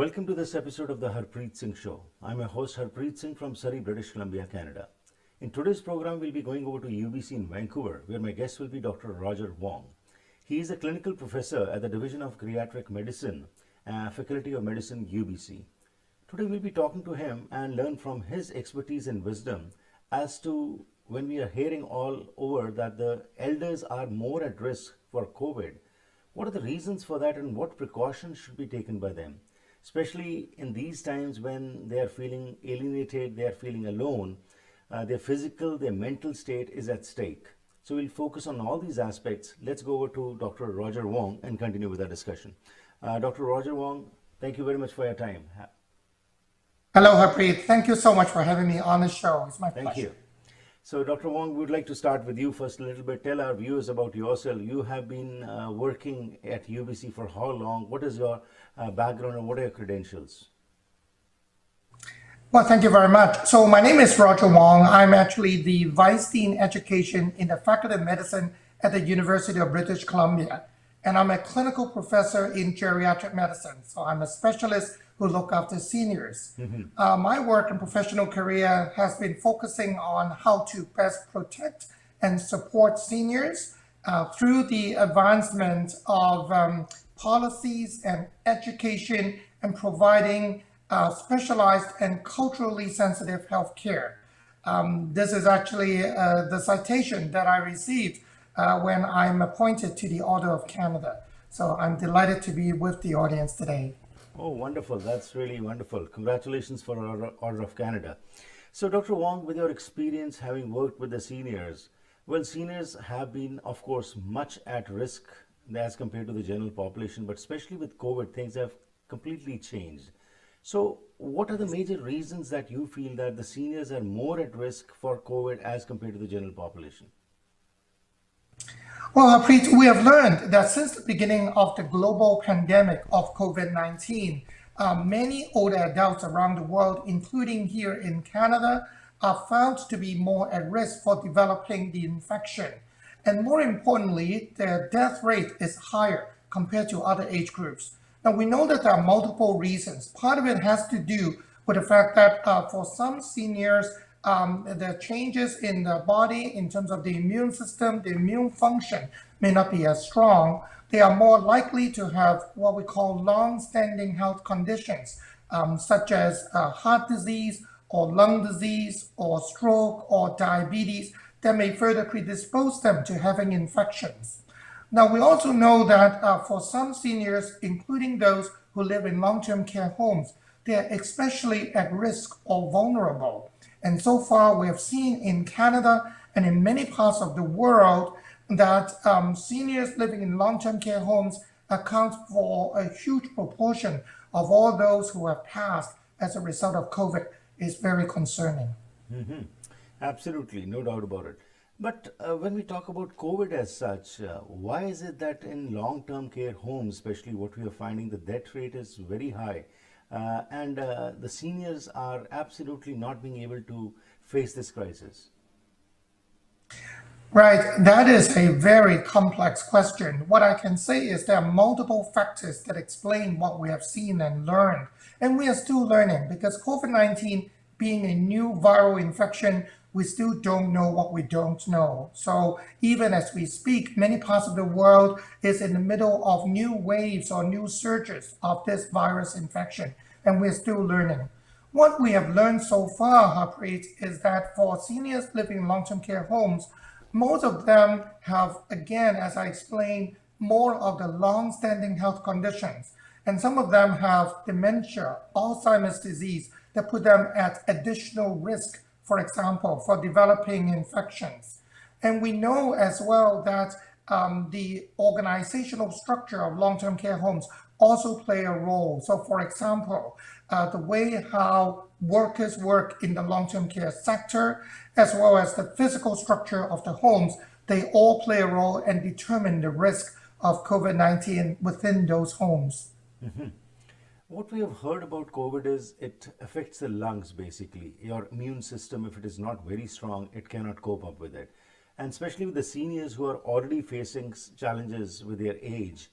Welcome to this episode of the Harpreet Singh Show. I'm your host Harpreet Singh from Surrey, British Columbia, Canada. In today's program, we'll be going over to UBC in Vancouver, where my guest will be Dr. Roger Wong. He is a clinical professor at the Division of Geriatric Medicine, Faculty of Medicine, UBC. Today, we'll be talking to him and learn from his expertise and wisdom as to when we are hearing all over that the elders are more at risk for COVID. What are the reasons for that and what precautions should be taken by them? Especially in these times when they are feeling alienated, they are feeling alone, their physical, their mental state is at stake. So we'll focus on all these aspects. Let's go over to Dr. Roger Wong and continue with our discussion. Dr. Roger Wong, thank you very much for your time. Hello, Harpreet. Thank you so much for having me on the show. It's my pleasure. Thank you. So, Dr. Wong, we would like to start with you first a little bit. Tell our viewers about yourself. You have been working at UBC for how long? What is your background and what are your credentials? Well, thank you very much. So my name is Roger Wong. I'm actually the Vice Dean Education in the Faculty of Medicine at the University of British Columbia. And I'm a clinical professor in geriatric medicine. So I'm a specialist who look after seniors. My work and professional career has been focusing on how to best protect and support seniors through the advancement of policies and education and providing specialized and culturally sensitive health care. This is actually the citation that I received when I'm appointed to the Order of Canada. So I'm delighted to be with the audience today. Oh, wonderful. That's really wonderful. Congratulations for Order of Canada. So, Dr. Wong, with your experience having worked with the seniors, well, seniors have been, of course, much at risk as compared to the general population, but especially with COVID, things have completely changed. So, what are the major reasons that you feel that the seniors are more at risk for COVID as compared to the general population? Well, Harpreet, we have learned that since the beginning of the global pandemic of COVID-19, many older adults around the world, including here in Canada, are found to be more at risk for developing the infection. And more importantly, their death rate is higher compared to other age groups. Now, we know that there are multiple reasons. Part of it has to do with the fact that for some seniors, the changes in the body in terms of the immune system, the immune function may not be as strong. They are more likely to have what we call long-standing health conditions, such as heart disease or lung disease or stroke or diabetes that may further predispose them to having infections. Now, we also know that for some seniors, including those who live in long-term care homes, they are especially at risk or vulnerable. And so far, we have seen in Canada and in many parts of the world that seniors living in long-term care homes account for a huge proportion of all those who have passed as a result of COVID. Is very concerning. Absolutely, no doubt about it. But when we talk about COVID as such, why is it that in long-term care homes, especially what we are finding, the death rate is very high? And the seniors are absolutely not being able to face this crisis? Right, that is a very complex question. What I can say is there are multiple factors that explain what we have seen and learned. And we are still learning because COVID-19 being a new viral infection, we still don't know what we don't know. So even as we speak, many parts of the world is in the middle of new waves or new surges of this virus infection, and we're still learning. What we have learned so far, Harpreet, is that for seniors living in long-term care homes, most of them have, again, as I explained, more of the long-standing health conditions. And some of them have dementia, Alzheimer's disease, that put them at additional risk, for example, for developing infections. And we know as well that the organizational structure of long-term care homes also play a role. So for example, the way how workers work in the long-term care sector, as well as the physical structure of the homes, they all play a role and determine the risk of COVID-19 within those homes. What we have heard about COVID is it affects the lungs basically. Your immune system, if it is not very strong, it cannot cope up with it. And especially with the seniors who are already facing challenges with their age,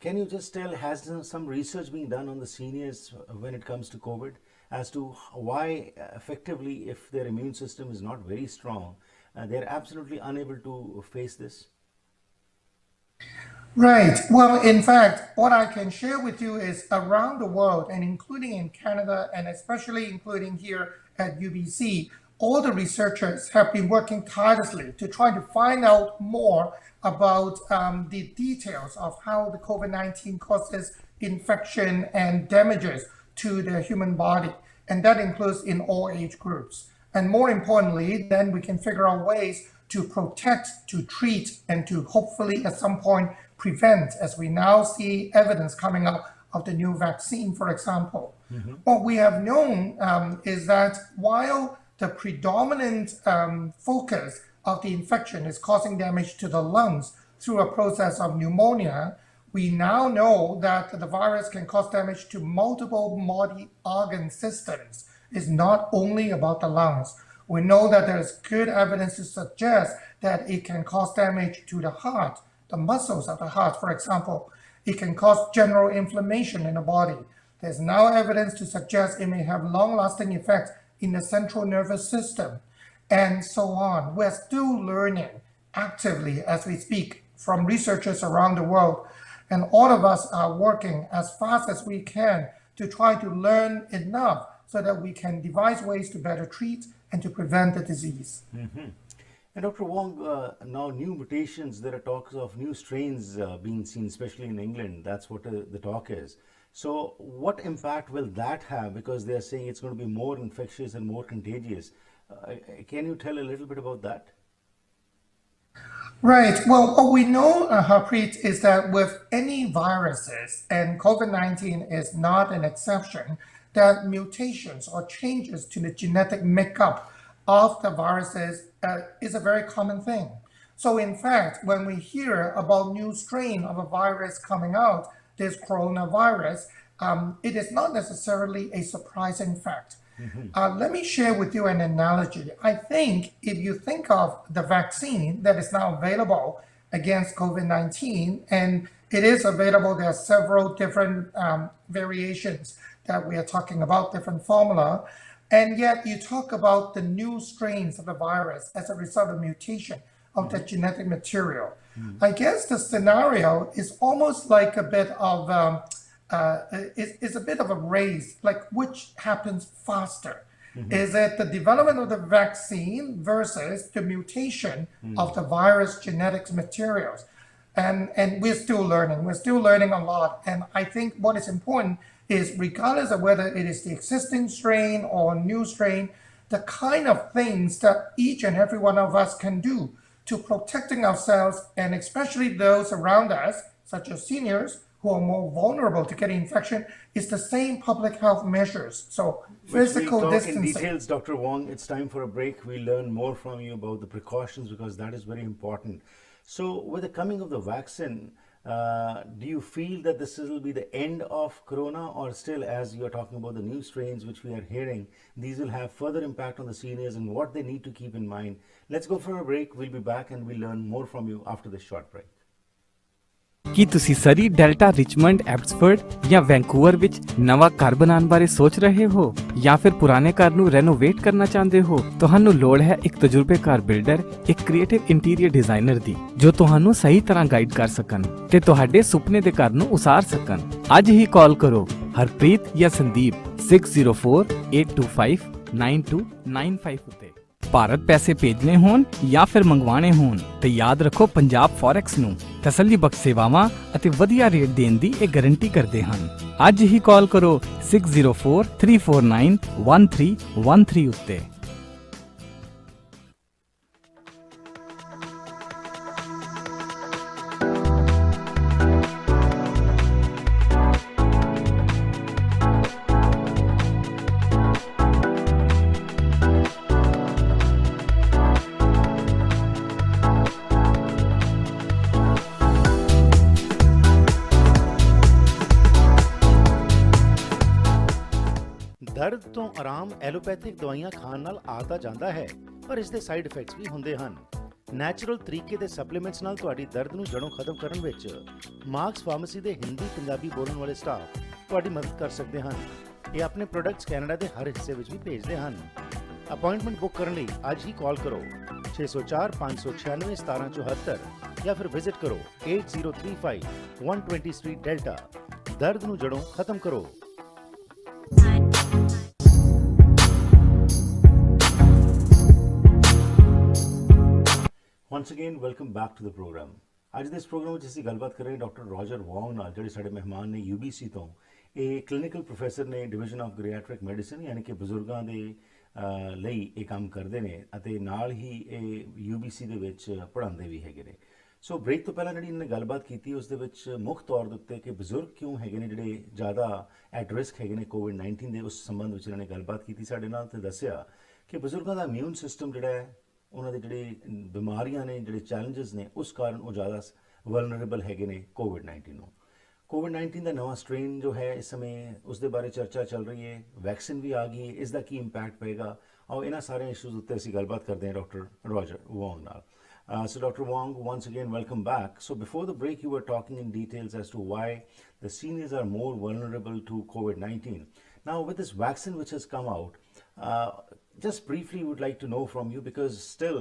Can you just tell, has some research being done on the seniors when it comes to COVID as to why effectively, if their immune system is not very strong, they're absolutely unable to face this? Right. Well, in fact, what I can share with you is around the world, and including in Canada, and especially including here at UBC, all the researchers have been working tirelessly to try to find out more about the details of how the COVID-19 causes infection and damages to the human body. And that includes in all age groups. And more importantly, then we can figure out ways to protect, to treat, and to hopefully at some point prevent, as we now see evidence coming out of the new vaccine, for example. What we have known is that while the predominant focus of the infection is causing damage to the lungs through a process of pneumonia, we now know that the virus can cause damage to multiple body organ systems. It's not only about the lungs. We know that there's good evidence to suggest that it can cause damage to the heart, the muscles of the heart, for example. It can cause general inflammation in the body. There's now evidence to suggest it may have long-lasting effects in the central nervous system, and so on. We're still learning actively as we speak from researchers around the world, and all of us are working as fast as we can to try to learn enough so that we can devise ways to better treat and to prevent the disease. And Dr. Wong, now new mutations, there are talks of new strains being seen, especially in England. That's what the talk is. So what impact will that have? Because they're saying it's going to be more infectious and more contagious. Can you tell a little bit about that? Right. Well, what we know, Harpreet, is that with any viruses, and COVID-19 is not an exception, that mutations or changes to the genetic makeup of the viruses is a very common thing. So in fact, when we hear about new strain of a virus coming out, this coronavirus, it is not necessarily a surprising fact. Let me share with you an analogy. I think if you think of the vaccine that is now available against COVID-19, and it is available, there are several different variations that we are talking about, different formula, and yet you talk about the new strains of the virus as a result of mutation of the genetic material. I guess the scenario is almost like a bit of is a bit of a race, like which happens faster. Is it the development of the vaccine versus the mutation of the virus genetics materials? And we're still learning a lot. And I think what is important is, regardless of whether it is the existing strain or new strain, the kind of things that each and every one of us can do to protecting ourselves, and especially those around us, such as seniors, who are more vulnerable to getting infection, is the same public health measures. So physical we'll talk distancing. in details, Dr. Wong. It's time for a break. We'll learn more from you about the precautions, because that is very important. So with the coming of the vaccine, do you feel that this will be the end of corona, or still, as you're talking about the new strains which we are hearing, these will have further impact on the seniors and what they need to keep in mind? Let's go for a break. We'll be back and we'll learn more from you after this short break. ਕੀ ਤੁਸੀਂ ਸਰੀ, delta, Richmond, Abbotsford ਜਾਂ Vancouver ਵਿੱਚ ਨਵਾਂ ਘਰ ਬਣਾਉਣ ਬਾਰੇ ਸੋਚ ਰਹੇ ਹੋ ਜਾਂ ਫਿਰ ਪੁਰਾਣੇ ਘਰ ਨੂੰ ਰੈਨੋਵੇਟ ਕਰਨਾ ਚਾਹੁੰਦੇ ਹੋ? ਤੁਹਾਨੂੰ ਲੋੜ ਹੈ ਇੱਕ ਤਜਰਬੇਕਾਰ ਬਿਲਡਰ, ਇੱਕ ਕ੍ਰੀਏਟਿਵ ਇੰਟੀਰੀਅਰ ਡਿਜ਼ਾਈਨਰ ਦੀ, ਜੋ ਤੁਹਾਨੂੰ ਸਹੀ ਤਰ੍ਹਾਂ ਗਾਈਡ ਕਰ ਸਕਣ ਤੇ ਤੁਹਾਡੇ ਸੁਪਨੇ ਦੇ ਘਰ ਨੂੰ ਉਸਾਰ ਸਕਣ। ਅੱਜ ਹੀ ਕਾਲ ਕਰੋ ਹਰਪ੍ਰੀਤ ਜਾਂ ਸੰਦੀਪ 6048259295 ਉੱਤੇ। ਭਾਰਤ ਪੈਸੇ ਭੇਜਣੇ ਹੋਣ ਜਾਂ ਫਿਰ ਮੰਗਵਾਉਣੇ ਹੋਣ ਤੇ ਯਾਦ ਰੱਖੋ, ਪੰਜਾਬ ਫੋਰੈਕਸ ਨੂੰ ਤਸੱਲੀਬਖਸ਼ ਸੇਵਾਵਾਂ ਅਤੇ ਵਧੀਆ ਰੇਟ ਦੇਣ ਦੀ ਇਹ ਗਾਰੰਟੀ ਕਰਦੇ ਹਨ। ਅੱਜ ਹੀ ਕਾਲ ਕਰੋ 6043491313 ਉੱਤੇ। ਦਰਦ ਤੋਂ ਆਰਾਮ ਐਲੋਪੈਥਿਕ ਦਵਾਈਆਂ ਖਾਣ ਨਾਲ ਆ ਤਾਂ ਜਾਂਦਾ ਹੈ, ਪਰ ਇਸ ਦੇ ਸਾਈਡ ਇਫੈਕਟਸ ਵੀ ਹੁੰਦੇ ਹਨ। ਨੈਚੁਰਲ ਤਰੀਕੇ ਦੇ ਸਪਲੀਮੈਂਟਸ ਨਾਲ ਤੁਹਾਡੀ ਦਰਦ ਨੂੰ ਜੜੋਂ ਖਤਮ ਕਰਨ ਵਿੱਚ ਮਾਰਕਸ ਫਾਰਮੇਸੀ ਦੇ ਹਿੰਦੀ ਪੰਜਾਬੀ ਬੋਲਣ ਵਾਲੇ ਸਟਾਫ ਤੁਹਾਡੀ ਮਦਦ ਕਰ ਸਕਦੇ ਹਨ। ਇਹ ਆਪਣੇ ਪ੍ਰੋਡਕਟਸ ਕੈਨੇਡਾ ਦੇ ਹਰ ਹਿੱਸੇ ਵਿੱਚ ਵੀ ਭੇਜਦੇ ਹਨ। ਅਪਾਇੰਟਮੈਂਟ ਬੁੱਕ ਕਰਨ ਲਈ ਅੱਜ ਹੀ ਕਾਲ ਕਰੋ 604 596 1774 ਜਾਂ ਫਿਰ ਵਿਜ਼ਿਟ ਕਰੋ 8035 120 ਸਟਰੀਟ ਡੈਲਟਾ। ਦਰਦ ਨੂੰ ਜੜੋਂ ਖਤਮ ਕਰੋ। Once again, welcome back to the program. ਅੱਜ ਦੇ ਇਸ ਪ੍ਰੋਗਰਾਮ ਵਿੱਚ ਅਸੀਂ ਗੱਲਬਾਤ ਕਰ ਰਹੇ ਹਾਂ ਡਾਕਟਰ ਰੋਜਰ ਵੌਂਗ ਨਾਲ, ਜਿਹੜੇ ਸਾਡੇ ਮਹਿਮਾਨ ਨੇ UBC ਤੋਂ। ਇਹ ਕਲੀਨਿਕਲ ਪ੍ਰੋਫੈਸਰ ਨੇ ਡਿਵੀਜ਼ਨ ਆਫ ਗਰੀਆਟ੍ਰਿਕ ਮੈਡੀਸਨ, ਯਾਨੀ ਕਿ ਬਜ਼ੁਰਗਾਂ ਦੇ ਲਈ ਇਹ ਕੰਮ ਕਰਦੇ ਨੇ ਅਤੇ ਨਾਲ ਹੀ ਇਹ UBC ਦੇ ਵਿੱਚ ਪੜ੍ਹਾਉਂਦੇ ਵੀ ਹੈਗੇ ਨੇ। ਸੋ ਬ੍ਰੇਕ ਤੋਂ ਪਹਿਲਾਂ ਜਿਹੜੀ ਇਹਨਾਂ ਨੇ ਗੱਲਬਾਤ ਕੀਤੀ ਉਸ ਦੇ ਵਿੱਚ ਮੁੱਖ ਤੌਰ ਦੇ ਉੱਤੇ ਕਿ ਬਜ਼ੁਰਗ ਕਿਉਂ ਹੈਗੇ ਨੇ ਜਿਹੜੇ ਜ਼ਿਆਦਾ ਐਟ ਰਿਸਕ ਹੈਗੇ ਨੇ COVID-19 ਦੇ, ਉਸ ਸੰਬੰਧ ਵਿੱਚ ਇਹਨਾਂ ਨੇ ਗੱਲਬਾਤ ਕੀਤੀ ਸਾਡੇ ਨਾਲ ਤੇ ਦੱਸਿਆ ਕਿ ਬਜ਼ੁਰਗਾਂ ਦਾ ਇਮਿਊਨ ਸਿਸਟਮ ਜਿਹੜਾ ਹੈ, ਉਹਨਾਂ ਦੇ ਜਿਹੜੇ ਬਿਮਾਰੀਆਂ ਨੇ, ਜਿਹੜੇ ਚੈਲੰਜਸ ਨੇ, ਉਸ ਕਾਰਨ ਉਹ ਜ਼ਿਆਦਾ ਵਲਨਰੇਬਲ ਹੈਗੇ ਨੇ COVID-19 ਨੂੰ। COVID-19 ਦਾ ਨਵਾਂ ਸਟ੍ਰੇਨ ਜੋ ਹੈ ਇਸ ਸਮੇਂ ਉਸ ਦੇ ਬਾਰੇ ਚਰਚਾ ਚੱਲ ਰਹੀ ਹੈ, ਵੈਕਸੀਨ ਵੀ ਆ ਗਈ ਹੈ, ਇਸ ਦਾ ਕੀ ਇੰਪੈਕਟ ਪਏਗਾ, ਔਰ ਇਹਨਾਂ ਸਾਰੇ ਇਸ਼ੂਜ਼ ਉੱਤੇ ਅਸੀਂ ਗੱਲਬਾਤ ਕਰਦੇ ਹਾਂ ਡਾਕਟਰ ਰੋਜਰ ਵੌਂਗ ਨਾਲ। So Dr. Wong, once again, welcome back. So before the break, you were talking in details as to why the seniors are more vulnerable to COVID-19. Now, with this vaccine which has come out, just briefly would like to know from you, because still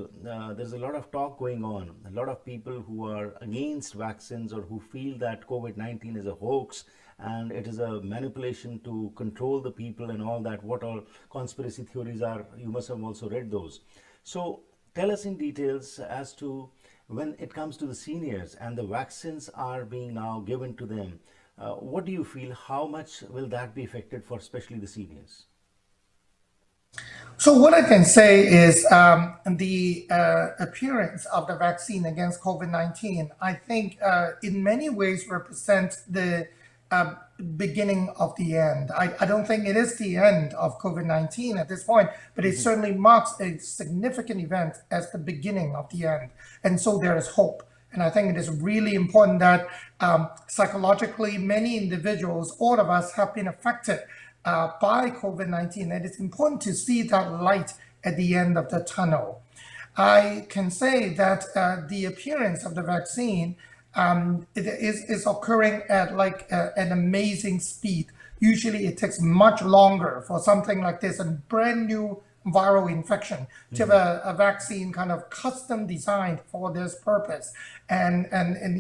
there's a lot of talk going on, a lot of people who are against vaccines or who feel that COVID-19 is a hoax and it is a manipulation to control the people and all that. What all conspiracy theories are, you must have also read those. So tell us in details as to when it comes to the seniors and the vaccines are being now given to them, what do you feel, how much will that be affected for especially the seniors? So what I can say is the appearance of the vaccine against COVID-19, I think in many ways represents the beginning of the end. I don't think it is the end of COVID-19 at this point, but it certainly marks a significant event as the beginning of the end. And so there is hope. And I think it is really important that psychologically many individuals, all of us, have been affected by COVID-19, and it's important to see that light at the end of the tunnel. I can say that the appearance of the vaccine it is occurring at like an amazing speed. Usually it takes much longer for something like this, a brand new viral infection, to have a vaccine kind of custom designed for this purpose. And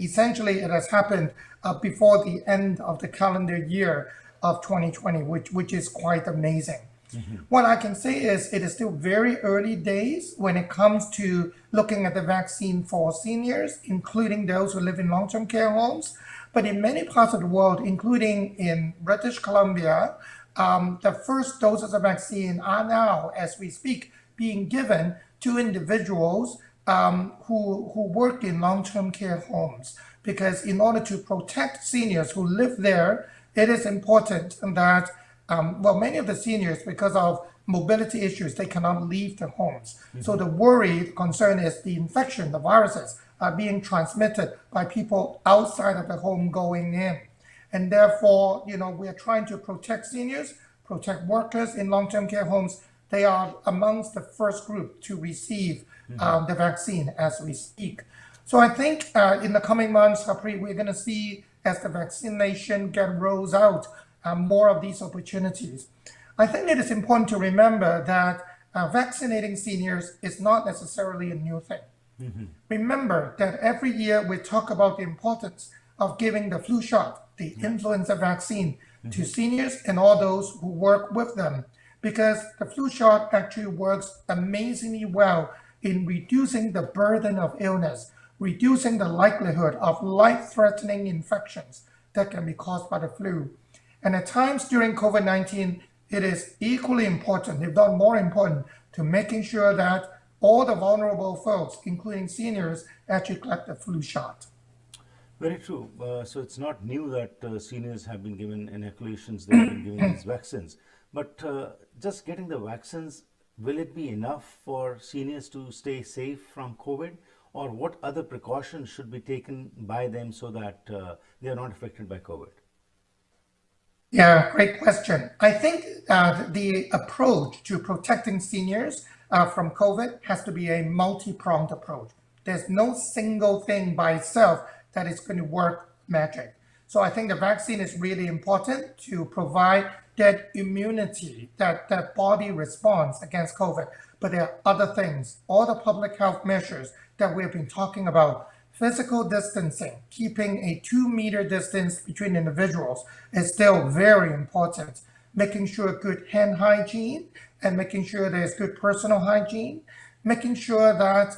essentially it has happened before the end of the calendar year of 2020, which is quite amazing. What I can say is it is still very early days when it comes to looking at the vaccine for seniors, including those who live in long-term care homes. But in many parts of the world, including in British Columbia, the first doses of vaccine are now, as we speak, being given to individuals who work in long-term care homes. Because in order to protect seniors who live there, it is important that many of the seniors, because of mobility issues, they cannot leave their homes. So the worry, the concern is the infection, the viruses are being transmitted by people outside of the home going in. And therefore, we are trying to protect seniors, protect workers in long-term care homes. They are amongst the first group to receive the vaccine as we speak. So I think in the coming months, Harpreet, we're going to see, as the vaccination rolls out, more of these opportunities. I think it is important to remember that vaccinating seniors is not necessarily a new thing. Remember that every year we talk about the importance of giving the flu shot, the influenza vaccine, to seniors and all those who work with them, because the flu shot actually works amazingly well in reducing the burden of illness, reducing the likelihood of life-threatening infections that can be caused by the flu. And at times during COVID-19, it is equally important, if not more important, to making sure that all the vulnerable folks, including seniors, actually collect the flu shot. Very true. So it's not new that seniors have been given inoculations, they have been given these vaccines. But just getting the vaccines, will it be enough for seniors to stay safe from COVID? Or what other precautions should be taken by them so that they are not affected by COVID? Yeah, great question. I think the approach to protecting seniors from COVID has to be a multi-pronged approach. There's no single thing by itself that is going to work magic. So I think the vaccine is really important to provide that immunity, that body response against COVID. But there are other things, all the public health measures that we've been talking about. Physical distancing, keeping a 2-meter distance between individuals is still very important. Making sure good hand hygiene and making sure there's good personal hygiene. Making sure that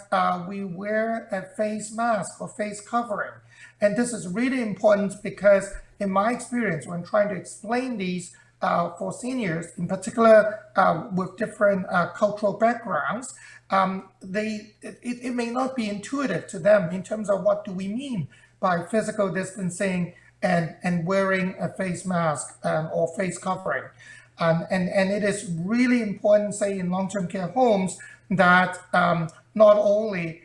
we wear a face mask or face covering. And this is really important because in my experience, when trying to explain these for seniors, in particular with different cultural backgrounds, it may not be intuitive to them in terms of what do we mean by physical distancing and wearing a face mask or face covering. And it is really important, say, in long-term care homes that not only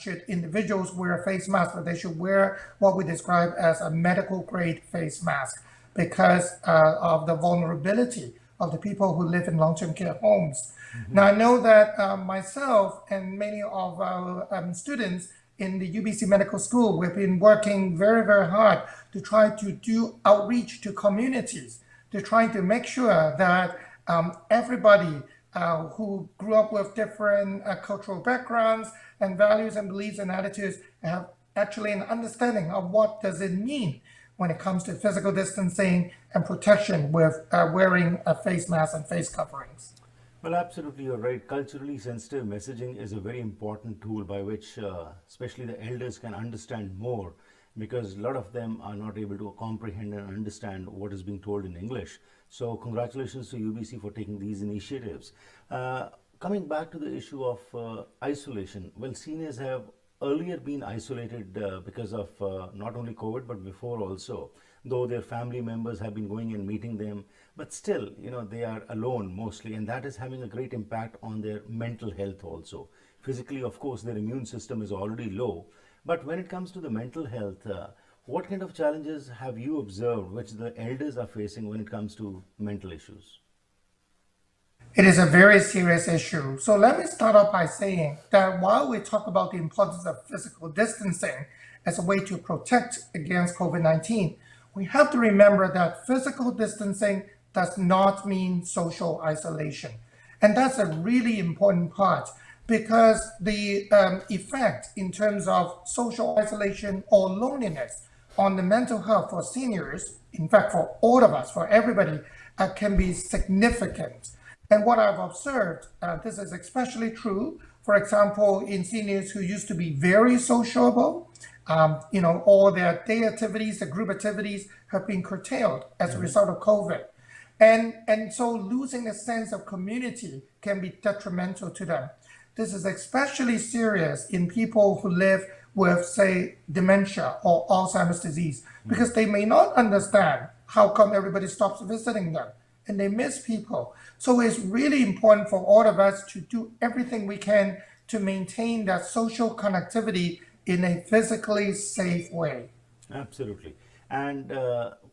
should individuals wear a face mask, but they should wear what we describe as a medical grade face mask because of the vulnerability of the people who live in long-term care homes. Mm-hmm. Now, I know that myself and many of our students in the UBC Medical School, we've been working very, very hard to try to do outreach to communities, to try to make sure that everybody who grew up with different cultural backgrounds and values and beliefs and attitudes have actually an understanding of what does it mean when it comes to physical distancing and protection with wearing a face mask and face coverings. Well, absolutely, you're right. Culturally sensitive messaging is a very important tool by which especially the elders can understand more, because a lot of them are not able to comprehend and understand what is being told in English. So congratulations to UBC for taking these initiatives. Coming back to the issue of isolation, well, seniors have earlier been isolated because of not only COVID, but before also, though their family members have been going and meeting them, but still, you know, they are alone mostly, and that is having a great impact on their mental health also. Physically, of course, their immune system is already low, but when it comes to the mental health, what kind of challenges have you observed which the elders are facing when it comes to mental issues? It is a very serious issue. So let me start off by saying that while we talk about the importance of physical distancing as a way to protect against COVID-19, we have to remember that physical distancing does not mean social isolation. And that's a really important part because the effect in terms of social isolation or loneliness on the mental health for seniors, in fact, for all of us, for everybody, can be significant. And what I've observed, this is especially true, for example, in seniors who used to be very sociable, all their day activities, the group activities have been curtailed as a result of COVID. And so losing a sense of community can be detrimental to them. This is especially serious in people who live with, say, dementia or Alzheimer's disease, because they may not understand how come everybody stops visiting them and they miss people. So it's really important for all of us to do everything we can to maintain that social connectivity in a physically safe way. Absolutely. And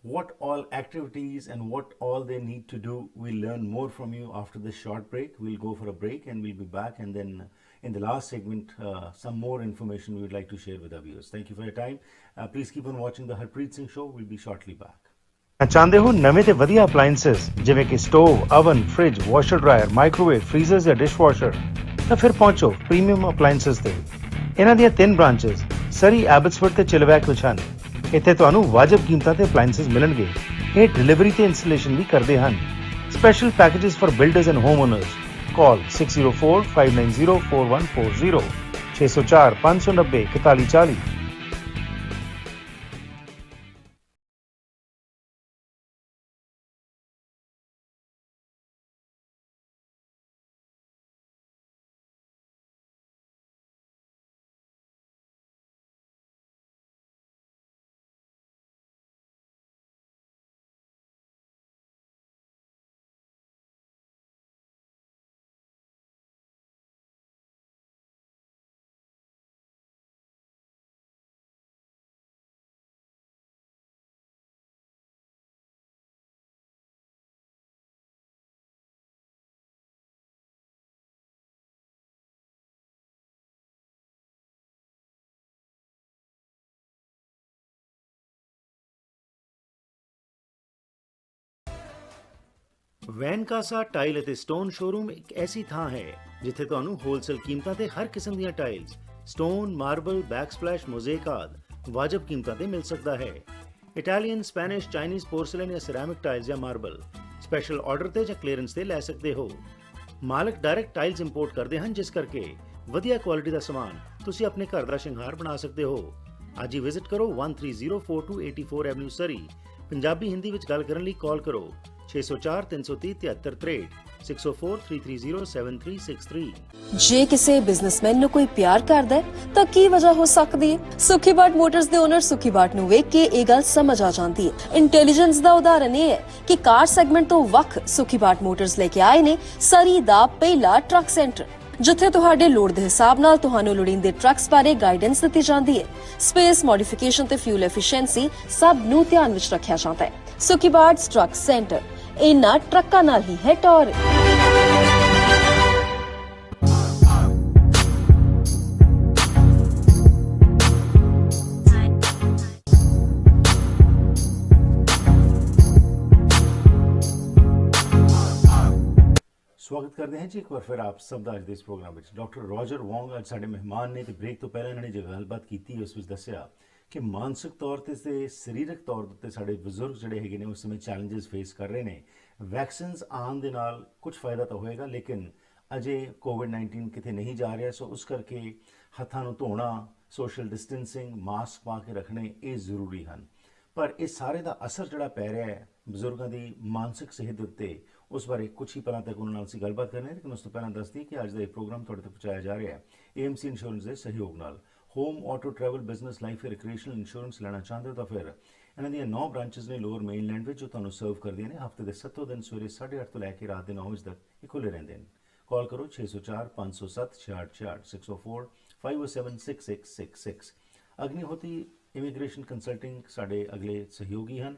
what all activities and what all they need to do, we'll learn more from you after this short break. We'll go for a break and we'll be back. And then in the last segment, some more information we would like to share with our viewers. Thank you for your time. Please keep on watching the Harpreet Singh Show. We'll be shortly back. ਚਾਹੁੰਦੇ ਹੋ ਨਵੇਂ ਤੇ ਵਧੀਆ appliances ਜਿਵੇਂ ਕਿ stove, oven, fridge, washer dryer, microwave, freezers ਜਾਂ dishwasher ਤਾਂ ਫਿਰ ਪਹੁੰਚੋ ਪ੍ਰੀਮੀਅਮ ਅਪਲਾਈਐਂਸਸ ਤੇ। ਇਹਨਾਂ ਦੀਆਂ 3 ਬ੍ਰਾਂਚਸ ਸਰੀ, ਐਬਟਸਫੋਰਡ ਤੇ ਚਿਲਵੈਕ ਵਿੱਚ ਹਨ। ਇੱਥੇ ਤੁਹਾਨੂੰ ਵਾਜਬ ਕੀਮਤਾਂ ਤੇ ਅਪਲਾਈਐਂਸਸ ਮਿਲਣਗੇ। ਇਹ ਡਿਲੀਵਰੀ ਤੇ ਇੰਸਟਾਲੇਸ਼ਨ ਵੀ ਕਰਦੇ ਹਨ। Special packages for builders and home owners. Call 6045904140 604 590 4140। Van Casa tile ਅਤੇ ਸਟੋਨ ਸ਼ੋਰੂਮ ਇੱਕ ਐਸੀ ਥਾਂ ਹੈ ਜਿੱਥੇ ਤੁਹਾਨੂੰ ਹੋਲਸੇਲ ਕੀਮਤਾਂ ਤੇ ਹਰ ਕਿਸਮ ਦੀਆਂ ਟਾਈਲਸ, ਸਟੋਨ, ਮਾਰਬਲ, ਬੈਕਸਪਲੈਸ਼, ਮੋਜ਼ੇਕ ਆਦਿ ਵਾਜਬ ਕੀਮਤਾਂ ਤੇ ਮਿਲ ਸਕਦਾ ਹੈ। ਇਟਾਲੀਅਨ, ਸਪੈਨਿਸ਼, ਚਾਈਨੀਜ਼ ਪੋਰਸਲਨ ਜਾਂ ਸਿਰੈਮਿਕ ਟਾਈਲਸ ਜਾਂ ਮਾਰਬਲ ਸਪੈਸ਼ਲ ਆਰਡਰ ਤੇ ਜਾਂ ਕਲੀਅਰੈਂਸ ਤੇ ਲੈ ਸਕਦੇ ਹੋ। ਮਾਲਕ ਡਾਇਰੈਕਟ ਟਾਈਲਸ ਇੰਪੋਰਟ ਕਰਦੇ ਹਨ, ਜਿਸ ਕਰਕੇ ਵਧੀਆ ਕੁਆਲਿਟੀ ਦਾ ਸਮਾਨ ਤੁਸੀਂ ਆਪਣੇ ਘਰ ਦਾ ਸ਼ਿੰਗਾਰ ਬਣਾ ਸਕਦੇ ਹੋ। ਅੱਜ ਹੀ ਵਿਜ਼ਿਟ ਕਰੋ 1304 84 ਐਵਨਿਊ ਸਰੀ। ਪੰਜਾਬੀ ਹਿੰਦੀ ਵਿੱਚ ਗੱਲ ਕਰਨ ਲਈ ਕਾਲ ਕਰੋ 604 330 7363 604 330 7363। ਜੇ ਕਿਸੇ ਬਿਜ਼ਨਸਮੈਨ ਨੂੰ ਕੋਈ ਪਿਆਰ ਕਰਦਾ ਹੈ ਤਾਂ ਕੀ ਵਜ੍ਹਾ ਹੋ ਸਕਦੀ ਹੈ? ਸੁਖੀ ਬਾਟ ਮੋਟਰਸ ਦੇ ਓਨਰ ਸੁਖੀ ਬਾਟ ਨੂੰ ਵੇਖ ਕੇ ਇਹ ਗੱਲ ਸਮਝ ਆ ਜਾਂਦੀ ਹੈ। ਇੰਟੈਲੀਜੈਂਸ ਦਾ ਉਦਾਹਰਨ ਇਹ ਹੈ ਕਿ ਕਾਰ ਸੈਗਮੈਂਟ ਤੋਂ ਵੱਖ ਸੁਖੀ ਬਾਟ ਮੋਟਰਸ ਲੈ ਕੇ ਆਏ ਨੇ ਸਰੀ ਦਾ ਪਹਿਲਾ ਟਰੱਕ ਸੈਂਟਰ, ਜਿੱਥੇ ਤੁਹਾਡੇ ਲੋੜ ਦੇ ਹਿਸਾਬ ਨਾਲ ਤੁਹਾਨੂੰ ਲੋੜੀਂਦੇ ਟਰੱਕਸ ਬਾਰੇ ਗਾਈਡੈਂਸ ਦਿੱਤੀ ਜਾਂਦੀ ਹੈ। ਸਪੇਸ, ਮੋਡੀਫਿਕੇਸ਼ਨ ਤੇ ਫਿਊਲ ਐਫੀਸ਼ੀਐਂਸੀ ਸਭ ਨੂੰ ਧਿਆਨ ਵਿੱਚ ਰੱਖਿਆ ਜਾਂਦਾ ਹੈ। ਸੁਖੀ ਬਾਟ ਟਰੱਕ ਸੈਂਟਰ ਇਹਨਾਂ ਟਰੱਕਾਂ ਨਾਲ ਹੀ ਹੈ ਟੌਰ। ਸਵਾਗਤ ਕਰਦੇ ਹਾਂ ਜੀ ਇੱਕ ਵਾਰ ਫਿਰ ਆਪ ਸਭ ਦਾ ਅੱਜ ਦੇ ਇਸ ਪ੍ਰੋਗਰਾਮ ਵਿੱਚ। ਡਾਕਟਰ ਰੋਜਰ ਵੌਂਗ ਅੱਜ ਸਾਡੇ ਮਹਿਮਾਨ ਨੇ ਤੇ ਬ੍ਰੇਕ ਤੋਂ ਪਹਿਲਾਂ ਇਹਨਾਂ ਨੇ ਜੋ ਗੱਲਬਾਤ ਕੀਤੀ ਉਸ ਵਿੱਚ ਦੱਸਿਆ ਕਿ ਮਾਨਸਿਕ ਤੌਰ ਤੇ ਸਰੀਰਕ ਤੌਰ ਤੇ ਸਾਡੇ ਬਜ਼ੁਰਗ ਜਿਹੜੇ ਹੈਗੇ ਨੇ ਉਸ ਸਮੇਂ ਚੈਲੰਜਸ ਫੇਸ ਕਰ ਰਹੇ ਨੇ। ਵੈਕਸੀਨਸ ਆਉਣ ਦੇ ਨਾਲ ਕੁਝ ਫਾਇਦਾ ਤਾਂ ਹੋਏਗਾ, ਲੇਕਿਨ ਅਜੇ ਕੋਵਿਡ-19 ਕਿਤੇ ਨਹੀਂ ਜਾ ਰਿਹਾ, ਸੋ ਉਸ ਕਰਕੇ ਹੱਥਾਂ ਨੂੰ ਧੋਣਾ, ਸੋਸ਼ਲ ਡਿਸਟੈਂਸਿੰਗ, ਮਾਸਕ ਪਾ ਕੇ ਰੱਖਣੇ ਇਹ ਜ਼ਰੂਰੀ ਹਨ। ਪਰ ਇਸ ਸਾਰੇ ਦਾ ਅਸਰ ਜਿਹੜਾ ਪੈ ਰਿਹਾ ਹੈ ਬਜ਼ੁਰਗਾਂ ਦੀ ਮਾਨਸਿਕ ਸਿਹਤ ਦੇ ਉੱਤੇ, ਉਸ ਬਾਰੇ ਕੁਝ ਹੀ ਪਲਾਂ ਤੱਕ ਉਹਨਾਂ ਨਾਲ ਅਸੀਂ ਗੱਲਬਾਤ ਕਰਨੀ ਹੈ। ਲੇਕਿਨ ਉਸ ਤੋਂ ਪਹਿਲਾਂ ਦੱਸ ਦਈਏ ਕਿ ਅੱਜ ਦਾ ਇਹ ਪ੍ਰੋਗਰਾਮ ਤੁਹਾਡੇ ਤੱਕ ਪਹੁੰਚਾਇਆ ਜਾ ਰਿਹਾ ਹੈ AMC ਇੰਸ਼ੋਰੈਂਸ ਦੇ ਸਹਿਯੋਗ ਨਾਲ। Home, auto, travel, business, life ਜਾਂ ਰਿਕ੍ਰੀਏਸ਼ਨਲ ਇੰਸ਼ੋਰੈਂਸ ਲੈਣਾ ਚਾਹੁੰਦੇ ਹੋ ਤਾਂ ਫਿਰ ਇਹਨਾਂ ਦੀਆਂ 9 ਬ੍ਰਾਂਚਸ ਨੇ ਲੋਅਰ ਮੇਨਲੈਂਡ ਵਿੱਚ, ਜੋ ਤੁਹਾਨੂੰ ਸਰਵ ਕਰਦੀਆਂ ਨੇ। ਹਫ਼ਤੇ ਦੇ 7 ਦਿਨ ਸਵੇਰੇ 8:30 ਤੋਂ ਲੈ ਕੇ ਰਾਤ ਦੇ 9 ਵਜੇ ਤੱਕ ਇਹ ਖੁੱਲ੍ਹੇ ਰਹਿੰਦੇ ਨੇ। ਕਾਲ ਕਰੋ 604 507 6666 604 507 6666। ਅਗਨੀਹੋਤੀ ਇਮੀਗ੍ਰੇਸ਼ਨ ਕੰਸਲਟਿੰਗ ਸਾਡੇ ਅਗਲੇ ਸਹਿਯੋਗੀ ਹਨ।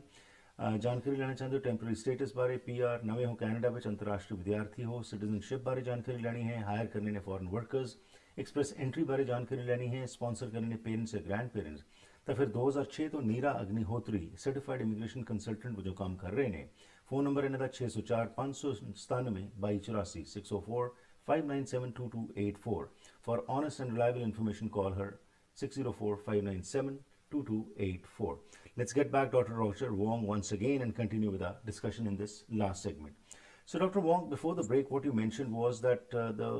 ਜਾਣਕਾਰੀ ਲੈਣਾ ਚਾਹੁੰਦੇ ਹੋ ਟੈਂਪਰੇਰੀ ਸਟੇਟਸ ਬਾਰੇ, PR, ਨਵੇਂ ਹੋ ਕੈਨੇਡਾ ਵਿੱਚ, ਅੰਤਰਰਾਸ਼ਟਰੀ ਵਿਦਿਆਰਥੀ ਹੋ, ਸਿਟੀਜ਼ਨਸ਼ਿਪ ਬਾਰੇ ਜਾਣਕਾਰੀ ਲੈਣੀ ਹੈ, ਹਾਇਰ ਕਰਨੇ ਨੇ ਫੋਰਨ ਵਰਕਰਸ, ਐਕਸਪ੍ਰੈਸ ਐਂਟਰੀ ਬਾਰੇ ਜਾਣਕਾਰੀ ਲੈਣੀ ਹੈ, ਸਪਾਂਸਰ ਕਰਨੇ ਨੇ ਪੇਰੈਂਟਸ ਜਾਂ ਗ੍ਰੈਂਡ ਪੇਰੈਂਟਸ, ਤਾਂ ਫਿਰ 2006 ਤੋਂ ਨੀਰਾ ਅਗਨੀਹੋਤਰੀ ਸਰਟੀਫਾਈਡ ਇਮੀਗ੍ਰੇਸ਼ਨ ਕੰਸਲਟੈਂਟ ਵਜੋਂ ਕੰਮ ਕਰ ਰਹੇ ਨੇ। ਫੋਨ ਨੰਬਰ ਇਹਨਾਂ ਦਾ 604 597 2284 604 597 2284। For honest and reliable information call her 604 597 2284. Let's get back Dr. Roger Wong once again and continue with our discussion in this last segment. So Dr. Wong, before the break, what you mentioned was that the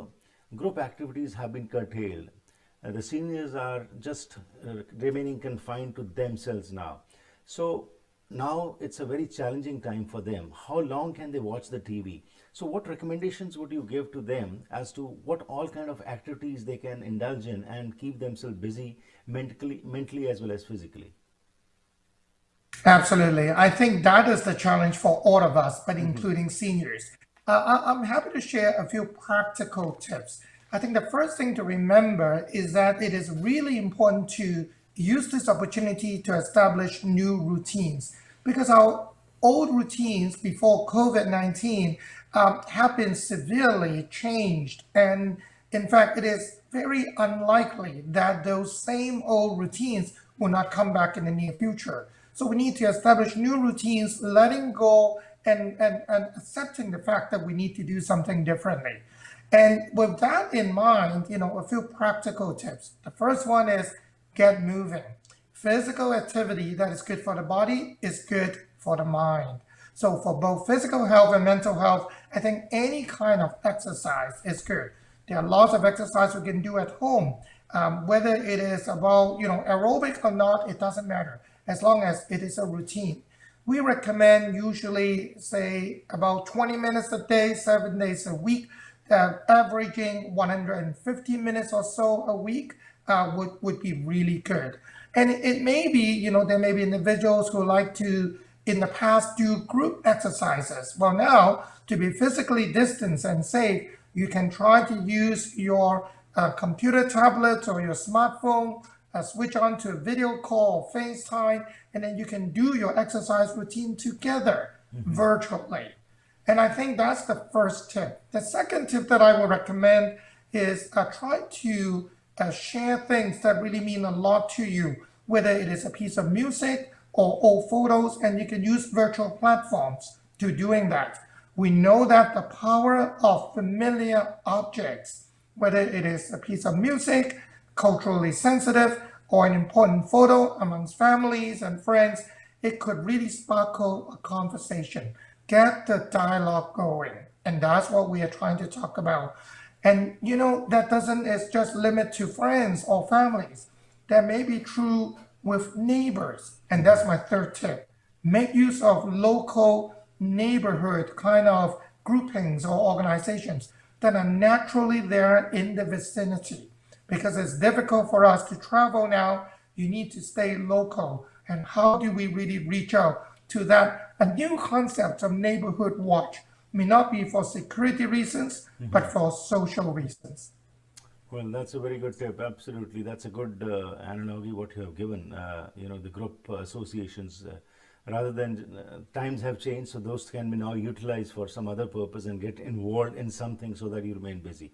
group activities have been curtailed. The seniors are just remaining confined to themselves now. So now it's a very challenging time for them. How long can they watch the TV? So what recommendations would you give to them as to what all kind of activities they can indulge in and keep themselves busy mentally as well as physically? Absolutely. I think that is the challenge for all of us, but including seniors. I'm happy to share a few practical tips. I think the first thing to remember is that it is really important to use this opportunity to establish new routines, because our old routines before COVID-19 have been severely changed. And in fact, it is very unlikely that those same old routines will not come back in the near future. So we need to establish new routines, letting go and accepting the fact that we need to do something differently. And with that in mind, a few practical tips. The first one is get moving. Physical activity that is good for the body is good for the mind. So for both physical health and mental health, I think any kind of exercise is good. There are lots of exercise we can do at home. Whether it is about, aerobic or not, it doesn't matter, as long as it is a routine. We recommend usually, say, about 20 minutes a day, 7 days a week, averaging 150 minutes or so a week would be really good. And it may be, there may be individuals who like to, in the past, do group exercises. Well, now, to be physically distanced and safe, you can try to use your computer tablet or your smartphone, switch on to a video call, FaceTime, and then you can do your exercise routine together virtually. And I think that's the first tip. The second tip that I would recommend is try to share things that really mean a lot to you, whether it is a piece of music or old photos, and you can use virtual platforms to doing that. We know that the power of familiar objects, whether it is a piece of music, culturally sensitive, or an important photo amongst families and friends, it could really sparkle a conversation, get the dialogue going. And that's what we are trying to talk about. And that doesn't is just limit to friends or families. That may be true with neighbors. And that's my third tip. Make use of local neighborhood kind of groupings or organizations that are naturally there in the vicinity. Because it's difficult for us to travel now, you need to stay local. And how do we really reach out to that? A new concept of neighborhood watch may not be for security reasons, but for social reasons. Well, that's a very good tip. Absolutely, that's a good analogy what you have given. The group associations, rather than times have changed, so those can be now utilized for some other purpose and get involved in something so that you remain busy.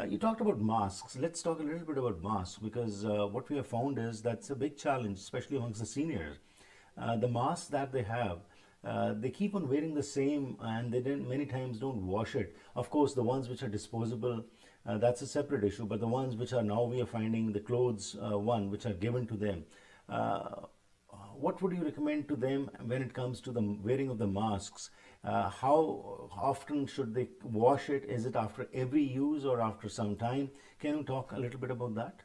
You talked about masks. Let's talk a little bit about masks, because what we have found is that's a big challenge, especially amongst the seniors. The masks that they have, they keep on wearing the same, and they many times don't wash it. Of course, the ones which are disposable, that's a separate issue, but the ones which are now we are finding the clothes which are given to them. What would you recommend to them when it comes to the wearing of the masks? How often should they wash it? Is it after every use or after some time? Can you talk a little bit about that?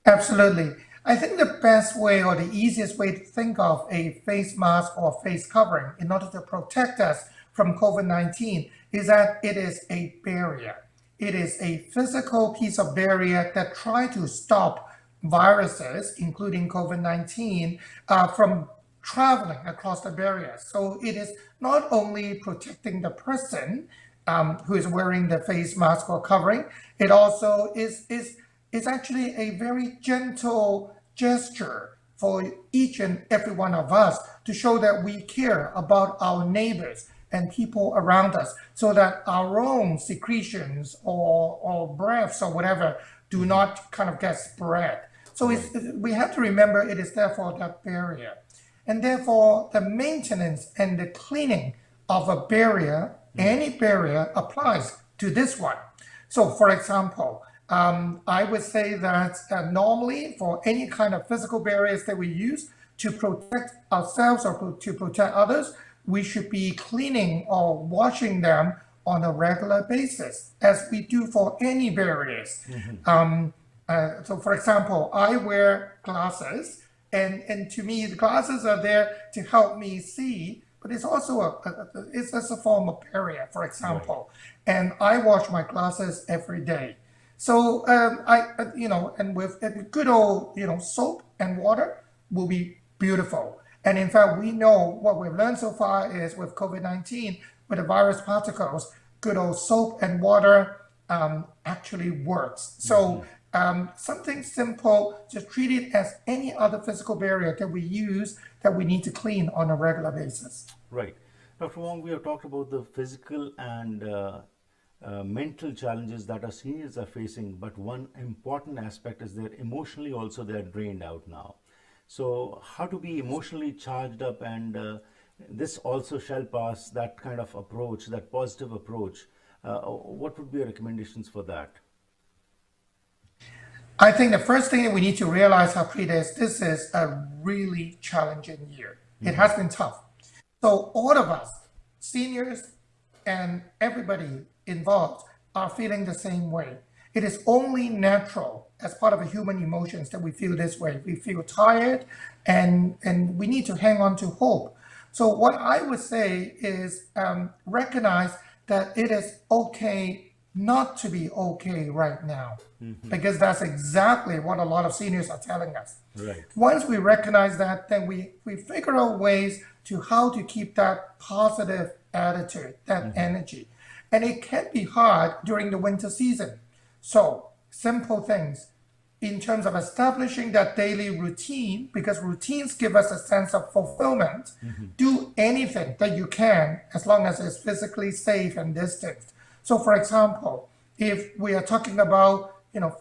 Absolutely. I think the best way or the easiest way to think of a face mask or face covering in order to protect us from COVID-19 is that it is a barrier. It is a physical piece of barrier that tries to stop viruses, including COVID-19, from traveling across the barrier. So it is not only protecting the person who is wearing the face mask or covering, it also is actually a very gentle gesture for each and every one of us to show that we care about our neighbors and people around us, so that our own secretions or breaths or whatever do not kind of get spread. So we have to remember it is therefore that barrier. And therefore, the maintenance and the cleaning of a barrier, any barrier, applies to this one. So for example, I would say that normally for any kind of physical barriers that we use to protect ourselves or to protect others, we should be cleaning or washing them on a regular basis, as we do for any barriers. So for example, I wear glasses, and to me, the glasses are there to help me see, but it's also it's a form of barrier, for example. Right. And I wash my glasses every day. So and with good old, soap and water will be beautiful. And in fact, we know what we've learned so far is with COVID-19, with the virus particles, good old soap and water actually works. So something simple, just treat it as any other physical barrier that we use that we need to clean on a regular basis. Right. Dr. Wong, we have talked about the physical and mental challenges that our seniors are facing, but one important aspect is that emotionally also they are drained out now. So how to be emotionally charged up, and this also shall pass, that kind of approach, that positive approach. What would be your recommendations for that? I think the first thing that we need to realize, Harpreet, is this is a really challenging year. It has been tough. So all of us, seniors and everybody involved, are feeling the same way. It is only natural as part of the human emotions that we feel this way. We feel tired and we need to hang on to hope. So what I would say is recognize that it is okay not to be okay right now, because that's exactly what a lot of seniors are telling us. Right. Once we recognize that, then we figure out ways to how to keep that positive attitude, that energy. And it can be hard during the winter season. So simple things in terms of establishing that daily routine, because routines give us a sense of fulfillment. Do anything that you can as long as it's physically safe and distanced. So for example, if we are talking about,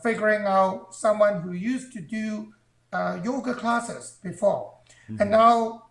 figuring out someone who used to do yoga classes before, and now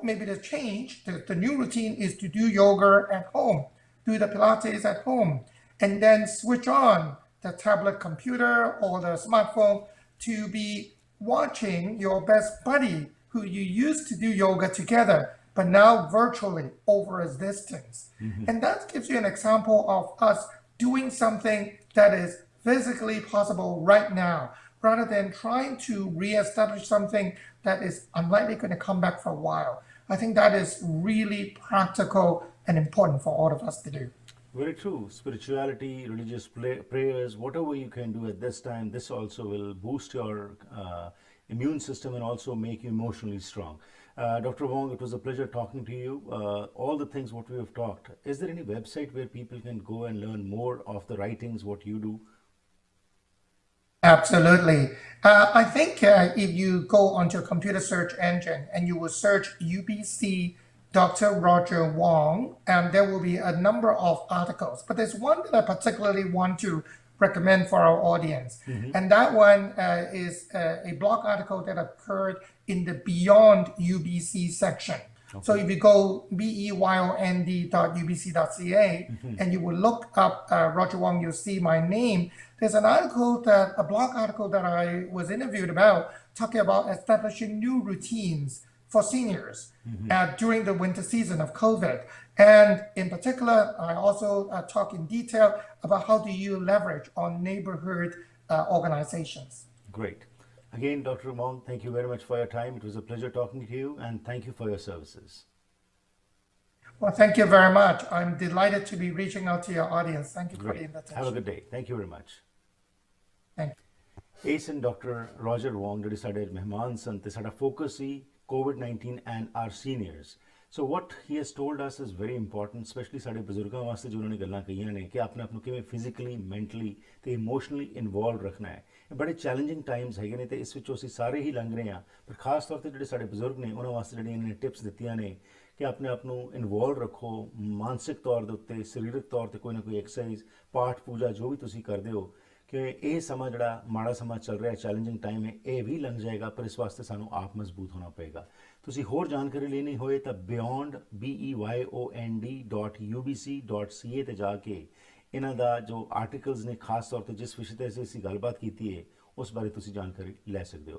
maybe the change, the new routine is to do yoga at home, do the Pilates at home, and then switch on the tablet computer or the smartphone to be watching your best buddy who you used to do yoga together, but now virtually over a distance. And that gives you an example of us doing something that is physically possible right now, rather than trying to reestablish something that is unlikely going to come back for a while. I think that is really practical and important for all of us to do. Very true. Spirituality, religious prayers, whatever you can do at this time, this also will boost your immune system and also make you emotionally strong. Dr. Wong, it was a pleasure talking to you. All the things what we have talked, is there any website where people can go and learn more of the writings, what you do? Absolutely. I think if you go onto a computer search engine and you will search UBC Dr. Roger Wong, and there will be a number of articles. But there's one that I particularly want to recommend for our audience. And that one is a blog article that occurred in the Beyond UBC section. Okay. So if you go beyond.ubc.ca and you will look up Roger Wong, you'll see my name. There's a blog article that I was interviewed about, talking about establishing new routines for seniors during the winter season of COVID. And in particular, I also talk in detail about how do you leverage on neighborhood organizations. Great. Again, Dr. Wong, thank you very much for your time. It was a pleasure talking to you, and thank you for your services. Well, thank you very much. I'm delighted to be reaching out to your audience. Thank you for the invitation. Have a good day. Thank you very much. Thank you. Ace and Dr. Roger Wong ਜਿਹੜੇ ਸਾਡੇ ਮਹਿਮਾਨ ਸਨ ਤੇ ਸਾਡਾ focus C COVID-19 and our seniors. So what he has told us is very important, especially ਸਾਡੇ ਬਜ਼ੁਰਗਾਂ ਵਾਸਤੇ ਜੋ ਉਹਨਾਂ ਨੇ ਗੱਲਾਂ ਕਹੀਆਂ ਨੇ ਕਿ ਆਪਣੇ ਆਪ ਨੂੰ ਕਿਵੇਂ ਫਿਜ਼ੀਕਲੀ, ਮੈਂਟਲੀ ਤੇ ਇਮੋਸ਼ਨਲੀ ਇਨਵੋਲਵ ਰੱਖਣਾ ਹੈ। ਇਹ ਬੜੇ ਚੈਲੰਜਿੰਗ ਟਾਈਮਸ ਹੈਗੇ ਨੇ ਤੇ ਇਸ ਵਿੱਚੋਂ ਅਸੀਂ ਸਾਰੇ ਹੀ ਲੰਘ ਰਹੇ ਹਾਂ, ਪਰ ਖਾਸ ਤੌਰ ਤੇ ਜਿਹੜੇ ਸਾਡੇ ਬਜ਼ੁਰਗ ਨੇ ਉਹਨਾਂ ਵਾਸਤੇ ਜਿਹੜੀਆਂ ਇਹਨਾਂ ਨੇ ਟਿਪਸ ਦਿੱਤੀਆਂ ਨੇ ਕਿ ਆਪਣੇ ਆਪ ਨੂੰ ਇਨਵੋਲਵ ਰੱਖੋ, ਮਾਨਸਿਕ ਤੌਰ ਦੇ ਉੱਤੇ, ਸਰੀਰਕ ਤੌਰ ਤੇ ਕੋਈ ਨਾ ਕੋਈ ਐਕਸਰਸਾਈਜ਼, ਪਾਠ ਪੂਜਾ ਜੋ ਵੀ ਤੁਸੀਂ ਕਰਦੇ ਹੋ ਕਿ ਇਹ ਸਮਾਂ ਜਿਹੜਾ ਮਾੜਾ ਸਮਾਂ ਚੱਲ ਰਿਹਾ, ਚੈਲੰਜਿੰਗ ਟਾਈਮ ਹੈ, ਇਹ ਵੀ ਲੰਘ ਜਾਏਗਾ, ਪਰ ਇਸ ਵਾਸਤੇ ਸਾਨੂੰ ਆਪ ਮਜ਼ਬੂਤ ਹੋਣਾ ਪਏਗਾ। ਤੁਸੀਂ ਹੋਰ ਜਾਣਕਾਰੀ ਲੈਣੀ ਹੋਏ ਤਾਂ beyond.ubc.ca ਤੇ ਜਾ ਕੇ ਇਹਨਾਂ ਦਾ ਜੋ ਆਰਟੀਕਲਸ ਨੇ, ਖਾਸ ਤੌਰ ਤੇ ਜਿਸ ਵਿਸ਼ੇ ਤੇ ਅਸੀਂ ਗੱਲਬਾਤ ਕੀਤੀ ਹੈ ਉਸ ਬਾਰੇ ਤੁਸੀਂ ਜਾਣਕਾਰੀ ਲੈ ਸਕਦੇ ਹੋ।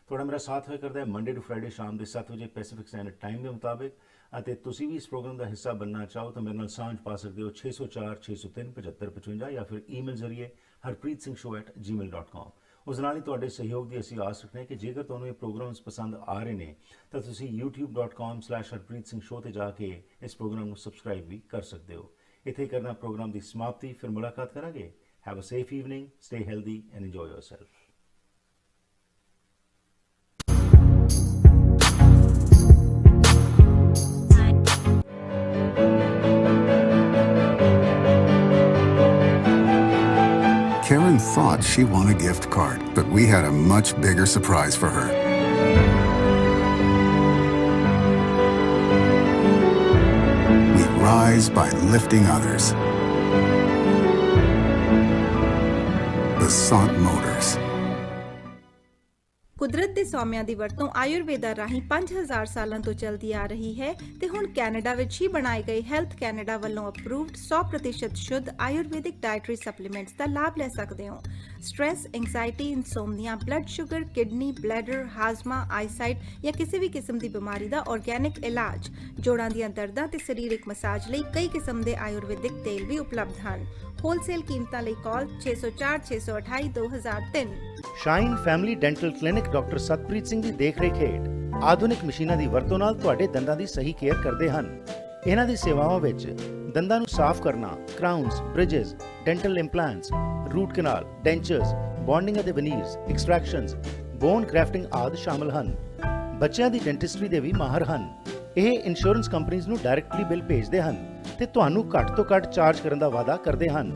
ਤੁਹਾਡਾ ਮੇਰਾ ਸਾਥ ਹੋਇਆ ਕਰਦਾ ਹੈ ਮੰਡੇ ਟੂ ਫਰਾਈਡੇ ਸ਼ਾਮ ਦੇ 7 ਵਜੇ ਪੈਸੀਫਿਕ ਸਟੈਂਡਰਡ ਟਾਈਮ ਦੇ ਮੁਤਾਬਿਕ, ਅਤੇ ਤੁਸੀਂ ਵੀ ਇਸ ਪ੍ਰੋਗਰਾਮ ਦਾ ਹਿੱਸਾ ਬਣਨਾ ਚਾਹੋ ਤਾਂ ਮੇਰੇ ਨਾਲ ਸਾਂਝ ਪਾ ਸਕਦੇ ਹੋ 604-603-7555 ਜਾਂ ਫਿਰ ਈਮੇਲ ਜ਼ਰੀਏ harpreetsingh@gmail.com। ਉਸ ਨਾਲ ਹੀ ਤੁਹਾਡੇ ਸਹਿਯੋਗ ਦੀ ਅਸੀਂ ਆਸ ਰੱਖਦੇ ਹਾਂ ਕਿ ਜੇਕਰ ਤੁਹਾਨੂੰ ਇਹ ਪ੍ਰੋਗਰਾਮਸ ਪਸੰਦ ਆ ਰਹੇ ਨੇ ਤਾਂ ਤੁਸੀਂ youtube.com/harpreetsingh ਤੇ ਜਾ ਕੇ ਇਸ ਪ੍ਰੋਗਰਾਮ ਨੂੰ ਸਬਸਕ੍ਰਾਈਬ ਵੀ ਕਰ ਸਕਦੇ ਹੋ। ਇੱਥੇ ਕਰਨਾ ਪ੍ਰੋਗਰਾਮ ਦੀ ਸਮਾਪਤੀ, ਫਿਰ ਮੁਲਾਕਾਤ ਕਰਾਂਗੇ। Have a safe evening, stay healthy and enjoy yourself. Karen thought she won a gift card, but we had a much bigger surprise for her. We rise by lifting others. The Sant Motors. ਕੁਦਰਤ ਦੇ ਸੌਮਿਆਂ ਦੀ ਵਰਤੋਂ ਆਯੁਰਵੇਦਾ ਰਾਹੀਂ 5000 ਸਾਲਾਂ ਤੋਂ ਚੱਲਦੀ ਆ ਰਹੀ ਹੈ ਤੇ ਹੁਣ ਕੈਨੇਡਾ ਵਿੱਚ ਹੀ ਬਣਾਏ ਗਏ ਹੈਲਥ ਕੈਨੇਡਾ ਵੱਲੋਂ ਅਪਰੂਵਡ 100% ਸ਼ੁੱਧ ਆਯੁਰਵੈਦਿਕ ਡਾਇਟਰੀ ਸਪਲੀਮੈਂਟਸ ਦਾ ਲਾਭ ਲੈ ਸਕਦੇ ਹੋ। Stress, anxiety, insomnia, blood sugar, kidney, bladder, ਹਾਜ਼ਮਾ, ਆਈਸਾਈਟ ਜਾਂ ਕਿਸੇ ਵੀ ਕਿਸਮ ਦੀ ਬਿਮਾਰੀ ਦਾ ਆਰਗੈਨਿਕ ਇਲਾਜ, ਜੋੜਾਂ ਦੀਆਂ ਦਰਦਾਂ ਤੇ ਸਰੀਰਕ ਮਸਾਜ ਲਈ ਕਈ ਕਿਸਮ ਦੇ ਆਯੁਰਵੈਦਿਕ ਤੇਲ ਵੀ ਉਪਲਬਧ ਹਨ। ਹੋਲਸੇਲ ਕੀਮਤਾਂ ਲਈ call 604-628-2003। Shine family dental clinic doctor Satpreet Singh ਦੀ ਦੇਖਰੇਖ ਹੇਠ ਆਧੁਨਿਕ ਮਸ਼ੀਨਾਂ ਦੀ ਵਰਤੋਂ ਨਾਲ ਤੁਹਾਡੇ ਦੰਦਾਂ ਦੀ ਸਹੀ ਕੇਅਰ ਕਰਦੇ ਹਨ। ਇਹਨਾਂ ਦੀ ਸੇਵਾਵਾਂ ਵਿੱਚ ਦੰਦਾਂ ਨੂੰ ਸਾਫ਼ ਕਰਨਾ, ਕਰਾਊਨਸ, ਬ੍ਰਿਜਸ, ਡੈਂਟਲ ਇੰਪਲਾਂਟਸ, ਰੂਟ ਕਨਾਲ, ਡੈਂਚਰਸ, ਬੌਂਡਿੰਗ ਅਤੇ ਵਨੀਰਸ, ਐਕਸਟ੍ਰੈਕਸ਼ਨਸ, ਬੋਨ ਗ੍ਰੈਫਟਿੰਗ ਆਦਿ ਸ਼ਾਮਲ ਹਨ। ਬੱਚਿਆਂ ਦੀ ਡੈਂਟਿਸਟਰੀ ਦੇ ਵੀ ਮਾਹਰ ਹਨ। ਇਹ ਇੰਸ਼ੋਰੈਂਸ ਕੰਪਨੀਆਂ ਨੂੰ ਡਾਇਰੈਕਟਲੀ ਬਿੱਲ ਭੇਜਦੇ ਹਨ ਤੇ ਤੁਹਾਨੂੰ ਘੱਟ ਤੋਂ ਘੱਟ ਚਾਰਜ ਕਰਨ ਦਾ ਵਾਅਦਾ ਕਰਦੇ ਹਨ।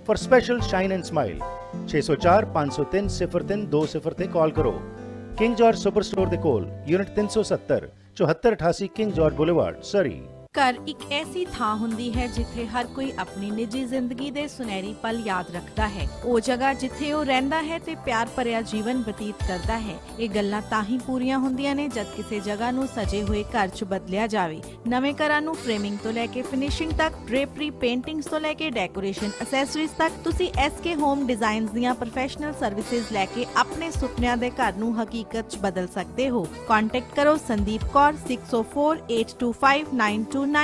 For special shine and smile 604-503-0320 ਤੇ ਕਾਲ ਕਰੋ। ਕਿੰਗ ਜਾਰਜ ਸੁਪਰ ਸਟੋਰ ਦੇ ਕੋਲ, ਯੂਨਿਟ 370, 7488 ਕਿੰਗ ਜਾਰਜ ਬੁਲੇਵਾਰਡ, ਸਰੀ। ਘਰ ਇੱਕ ਐਸੀ ਥਾਂ ਹੁੰਦੀ ਹੈ ਜਿੱਥੇ ਹਰ ਕੋਈ ਆਪਣੀ ਨਿੱਜੀ ਜ਼ਿੰਦਗੀ ਦੇ ਸੁਨਹਿਰੀ ਪਲ ਯਾਦ ਰੱਖਦਾ ਹੈ। ਉਹ ਜਗ੍ਹਾ ਜਿੱਥੇ ਉਹ ਰਹਿੰਦਾ ਹੈ ਤੇ ਪਿਆਰ ਭਰਿਆ ਜੀਵਨ ਬਤੀਤ ਕਰਦਾ ਹੈ। ਇਹ ਗੱਲਾਂ ਤਾਂ ਹੀ ਪੂਰੀਆਂ ਹੁੰਦੀਆਂ ਨੇ ਜਦ ਕਿਸੇ ਜਗ੍ਹਾ ਨੂੰ ਸਜੇ ਹੋਏ ਘਰ 'ਚ ਬਦਲਿਆ ਜਾਵੇ। ਨਵੇਂ ਘਰਾਂ ਨੂੰ ਫਰੇਮਿੰਗ ਤੋਂ ਲੈ ਕੇ ਫਿਨਿਸ਼ਿੰਗ ਤੱਕ, ਡ੍ਰੇਪਰੀ, ਪੇਂਟਿੰਗਸ ਤੋਂ ਲੈ ਕੇ ਡੈਕੋਰੇਸ਼ਨ ਐਕਸੈਸਰੀਜ਼ ਤੱਕ ਤੁਸੀਂ SK ਹੋਮ ਡਿਜ਼ਾਈਨਸ ਦੀਆਂ ਪ੍ਰੋਫੈਸ਼ਨਲ ਸਰਵਿਸਿਜ਼ ਲੈ ਕੇ ਆਪਣੇ ਸੁਪਨਿਆਂ ਦੇ ਘਰ ਨੂੰ ਹਕੀਕਤ 'ਚ ਬਦਲ ਸਕਦੇ ਹੋ। ਕੰਟੈਕਟ ਕਰੋ ਸੰਦੀਪ ਕੌਰ 60482592